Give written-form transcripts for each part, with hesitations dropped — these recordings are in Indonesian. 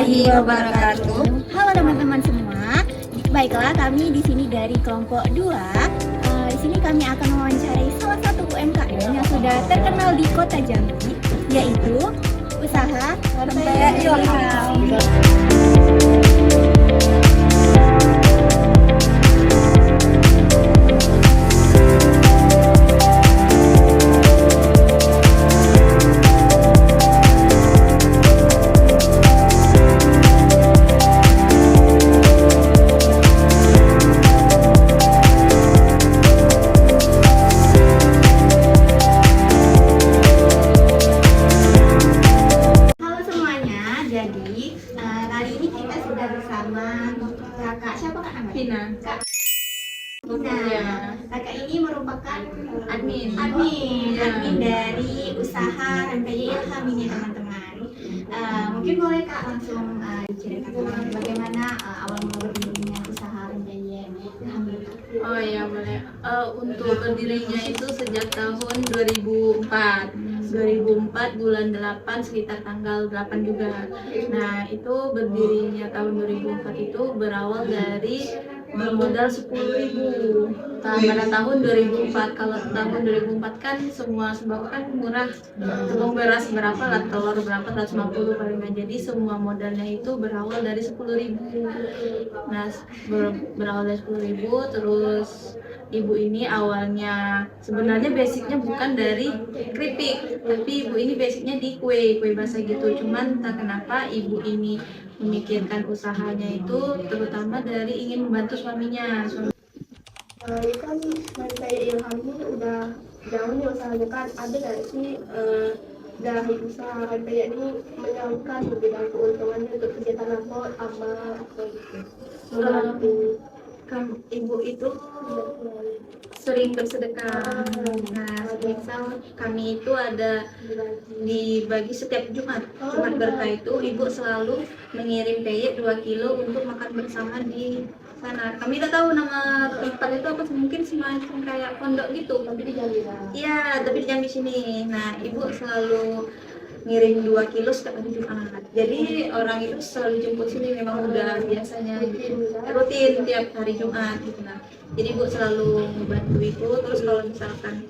warahmatullahi wabarakatuh. Halo teman-teman semua. Baiklah, kami di sini dari kelompok 2. Di sini kami akan mewawancarai salah satu UMKM yang sudah terkenal di Kota Jambi, yaitu usaha Rempeyek Ilham. Jadi kali ini kita sudah bersama kakak siapa kak namanya? Vina. Kak Vina. Kakak ini merupakan Admin. admin dari usaha Rempeyek Ilham ini teman-teman. Mungkin boleh kak langsung diceritakan bagaimana awal mula berdirinya usaha Rempeyek Ilham itu? Oh iya boleh. Untuk berdirinya itu sejak tahun 2004 bulan 8 sekitar tanggal 8 juga. Nah itu berdirinya tahun 2004 itu berawal dari bermodal 10.000 pada tahun 2004. Kalau tahun 2004 kan semua sembako kan murah, tepung beras berapa lah, telur berapa, 150 palingan. Jadi semua modalnya itu berawal dari 10.000. Nah berawal dari 10.000, terus ibu ini awalnya sebenarnya basicnya bukan dari keripik, tapi ibu ini basicnya di kue basah gitu. Cuman tak kenapa ibu ini memikirkan usahanya itu terutama dari ingin membantu suaminya. Ini kan Rempeyek Ilham ini udah jauh nih usahanya kan, ada nggak sih dari usaha Rempeyek ini menyalurkan bidang keuntungannya untuk kegiatan apa gitu membantu Ibu itu sering bersedekah. Nah, misal kami itu ada dibagi setiap Jumat berkah itu ibu selalu mengirim peyek 2 kilo untuk makan bersama di sana. Kami tidak tahu nama tempat itu apa, mungkin semacam kayak pondok gitu. tapi di Jambi Iya, tapi di Jambi sini. Nah, ibu selalu ngirim 2 kilo setiap hari Jumat. Jadi orang itu selalu jemput sini, memang udah biasanya rutin tiap hari Jumat gitu. Nah, jadi ibu selalu membantu itu. Terus kalau misalkan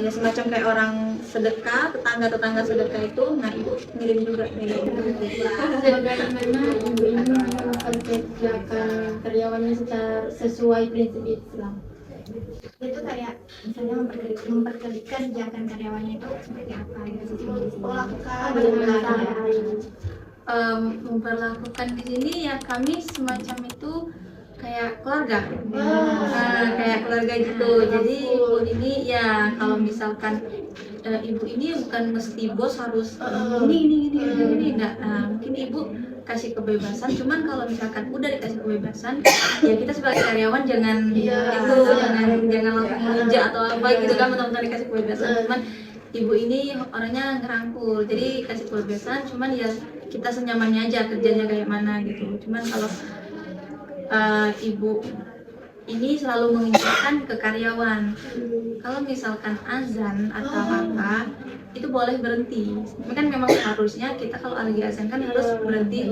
ya semacam kayak orang sedekah, tetangga sedekah itu, nah ibu ngirim juga bagaimana ibu ini memperkerjakan karyawannya secara sesuai prinsip Islam? Itu kayak misalnya memperkerjakan karyawannya itu seperti apa gitu sih? Memperlakukan di sini ya kami semacam itu kayak keluarga, kayak keluarga gitu. Jadi ibu ini ya kalau misalkan ibu ini bukan mesti bos harus ini enggak. Nah, mungkin ibu kasih kebebasan, cuman kalau misalkan udah dikasih kebebasan ya kita sebagai karyawan jangan jangan langsung menunjuk atau apa gitu kan, benar-benar dikasih kebebasan. Cuman ibu ini orangnya ngerangkul, jadi kasih kebebasan, cuman ya kita senyamannya aja kerjanya kayak mana gitu. Cuman kalau ibu ini selalu mengingatkan ke karyawan kalau misalkan azan atau apa itu boleh berhenti. Tapi kan memang harusnya kita kalau lagi azan kan harus berhenti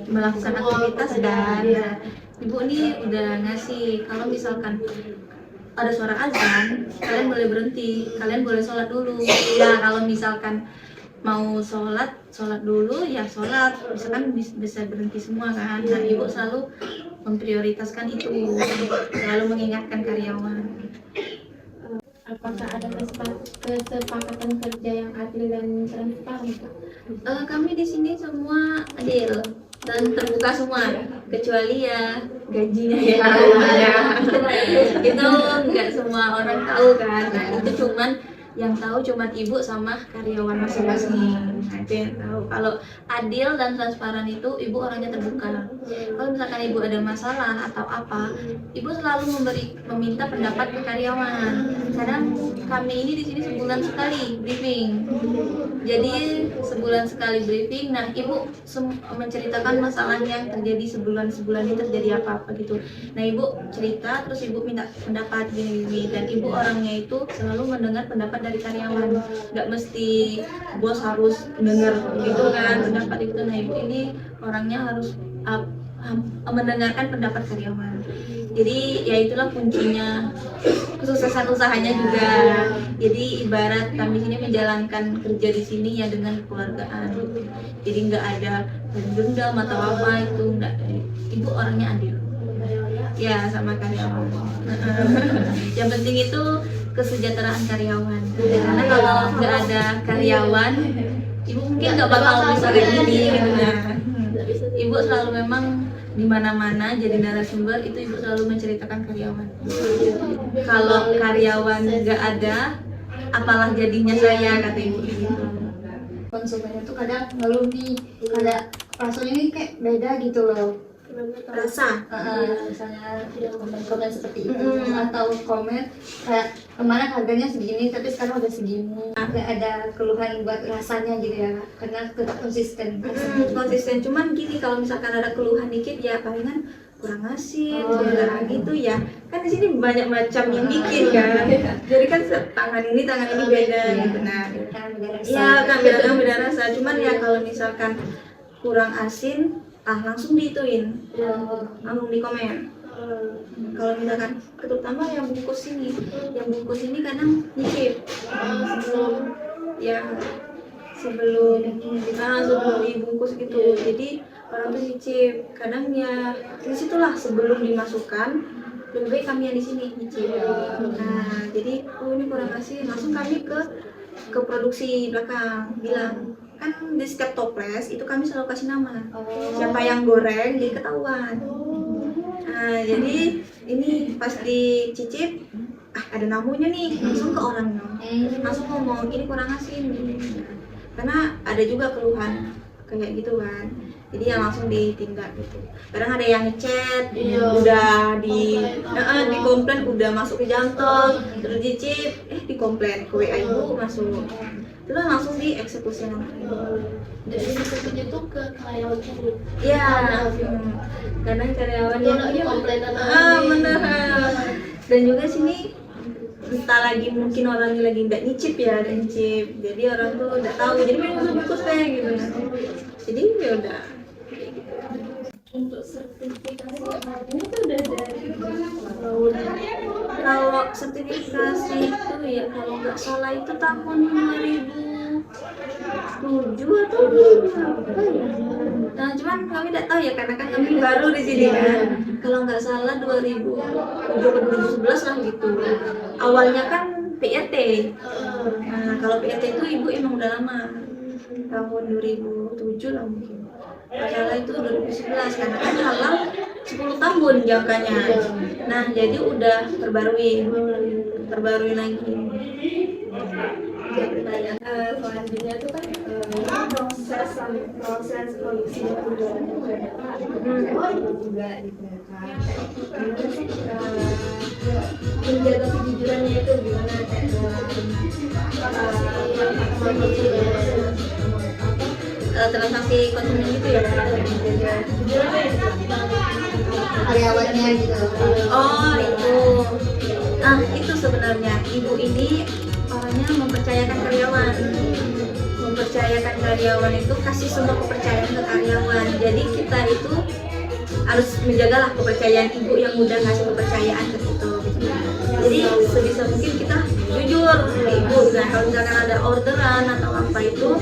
melakukan aktivitas dan ibu ini udah ngasih kalau misalkan ada suara azan kalian boleh berhenti, kalian boleh sholat dulu. Ya kalau misalkan mau sholat dulu ya sholat, misalkan bisa berhenti semua kan. Nah ibu selalu memprioritaskan itu, selalu mengingatkan karyawan. Apakah ada kesepakatan kerja yang adil dan transparan? Kami di sini semua adil dan terbuka semua, kecuali ya gajinya ya. Itu nggak semua orang tahu kan. Nah itu yang tahu cuman ibu sama karyawan masing-masing. Nah, itu yang tahu. Kalau adil dan transparan itu ibu orangnya terbuka. Kalau misalkan ibu ada masalah atau apa, ibu selalu meminta pendapat ke karyawan. kadang kami ini di sini sebulan sekali briefing. Jadi sebulan sekali briefing. Nah, ibu menceritakan masalah yang terjadi sebulan ini terjadi apa gitu. Nah, ibu cerita, terus ibu minta pendapat gini. Dan ibu orangnya itu selalu mendengar pendapat dari karyawan. Nggak mesti bos harus dengar gitu kan pendapat itu. Nah, ibu ini orangnya harus mendengarkan pendapat karyawan. Jadi ya itulah kuncinya kesuksesan usahanya juga. Jadi ibarat kami sini menjalankan kerja di sini ya dengan kekeluargaan. Jadi nggak ada dendam atau apa itu enggak. Ibu orangnya adil. Ya sama karyawan. Yang penting itu kesejahteraan karyawan. Karena kalau nggak ada karyawan, ibu mungkin nggak bakal bisa kayak gini gitu ya. Ibu selalu memang di mana-mana jadi narasumber itu ibu selalu menceritakan karyawan. Kalau karyawan nggak ada, apalah jadinya saya, kata ibu gitu. Konsumennya tuh kadang ngeluh nih, ada rasanya ini kayak beda gitu loh. Rasa Misalnya komen seperti itu atau komen kayak kemarin harganya segini tapi sekarang udah segini, kayak ada keluhan buat rasanya gitu ya, karena tetap konsisten. Konsisten, cuman gini, kalau misalkan ada keluhan dikit ya palingan kurang asin, gitu ya. Kan di sini banyak macam yang bikin kan. Jadi kan tangan ini beda gitu. Nah, ya kan beda rasa. Cuman ya kalau misalkan kurang asin, langsung diituin, langsung di komen. Kalau misalkan terutama yang bungkus ini kadang nyicip sebelum dibungkus gitu. Jadi orang tuh nyicip, kadang ya disitulah sebelum dimasukkan lebih baik kami yang di sini nyicip. Nah, jadi ini kurang asin, langsung kami ke produksi belakang bilang, kan di setiap toples itu kami selalu kasih nama siapa yang goreng, jadi ketahuan. Nah, jadi ini pas dicicip ada namunya nih, langsung ke orangnya, langsung ngomong ini kurang asin, karena ada juga keluhan kayak gitu kan. Jadi yang langsung ditindak gitu. Kadang ada yang ngechat, udah dikomplain, udah masuk ke jantol, terus dicip, dikomplain ke WA ibu masuk. Itu langsung dieksekusi langsung. Jadi eksekusinya tuh ke karyawan ini. Iya. Karena karyawan yang komplain bener. Dan juga sini entah lagi mungkin orangnya lagi nggak nyicip ya, ada nyicip. Jadi orang tuh udah tahu, jadi pengen bungkus teh gitu. Jadi ya udah. Untuk sertifikasi ini tuh udah dari Kalau sertifikasi itu ya kalau nggak salah itu tahun 2007 atau berapa ya? Nah, cuman kami nggak tahu ya karena kan kami baru di sini kan. Kalau nggak salah 2007 atau 2011 lah gitu. Awalnya kan PRT. Nah, kalau PRT itu ibu emang udah lama, tahun 2007 lah mungkin. Masalah itu 2011 karena kan halal 10 tahun jangkanya. Nah, jadi udah terbarui lagi. selanjutnya tuh kan proses produksinya juga menjaga kejujurannya itu gimana transaksi konsumen gitu ya, Karyawannya gitu. oh itu. Nah, itu sebenarnya ibu ini orangnya mempercayakan karyawan itu kasih semua kepercayaan ke karyawan. Jadi kita itu harus menjagalah kepercayaan ibu yang udah ngasih kepercayaan ke kita gitu. Jadi sebisa mungkin kita jujur ke ibu. Nah, kalau misalkan ada orderan atau apa itu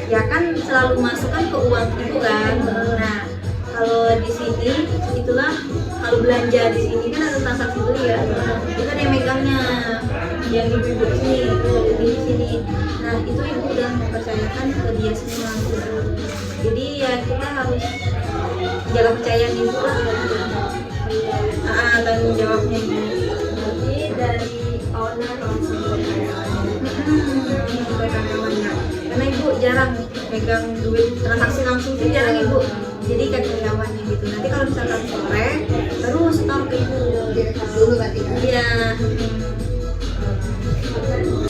ya kan selalu masukkan ke uang ibu kan. Nah, kalau di sini itulah, kalau belanja di sini kan ada transaksi beli ya, itu kan yang megangnya yang ibu di sini. Nah, itu ibu udah mempercayakan ke dia semua gitu. Jadi ya kita harus jaga kepercayaan ibu lah. Tanggung jawabnya ibu. Jadi dari owner langsung karyawannya, karena ibu jarang megang duit transaksi langsung sih, jarang ibu. Jadi ke karyawannya gitu. Nanti kalau misalkan sore baru store ke ibu. Direkam dulu berarti kan. Iya. kan